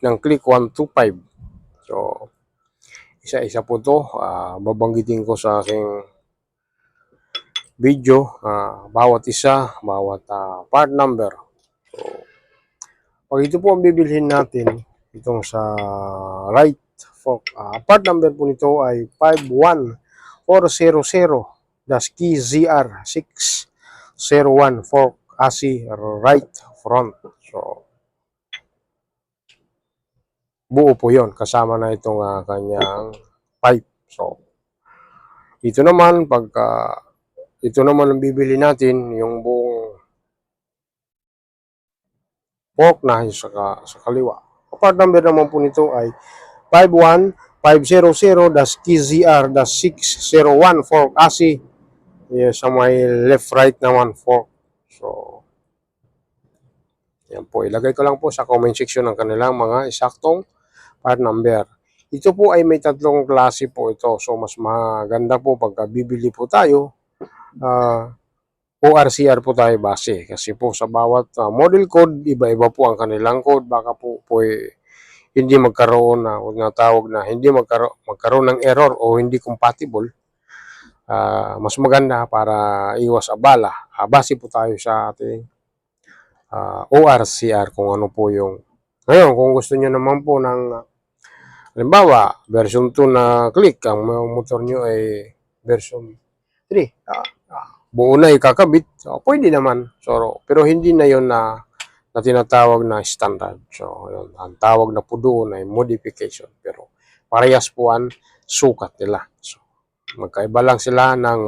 ng click 125. So, isa-isa po to. Babanggitin ko sa aking video, bawat isa, bawat part number. So, pag ito po ang bibilhin natin, itong sa right fork, part number po nito ay 51400-KZR601 fork ASI right front. So, buo po yon kasama na itong kanyang pipe. So, ito naman, ito naman ang bibili natin, yung buong fork na sa kaliwa. Part number naman po nito ay 51500-KZR-601 fork ASI. Sa may left-right naman fork. So, yan po. Ilagay ko lang po sa comment section ng kanilang mga eksaktong part number. Ito po ay may tatlong klase po ito. So, mas maganda po pagka bibili po tayo, ORCR po tayo base. Kasi po sa bawat model code, iba-iba po ang kanilang code. Baka po hindi magkaroon na tawag na hindi magkaroon ng error o hindi compatible. Mas maganda para iwas abala. Base po tayo sa ating ORCR kung ano po yung. Ngayon, kung gusto niyo naman po ng halimbawa, version 2 na click, ang motor nyo ay version 3. Buo na ikakabit, pwede naman. So, pero hindi na yon na tinatawag na standard. So, yun, ang tawag na po doon ay modification. Pero parehas po ang sukat nila. So, magkaiba lang sila ng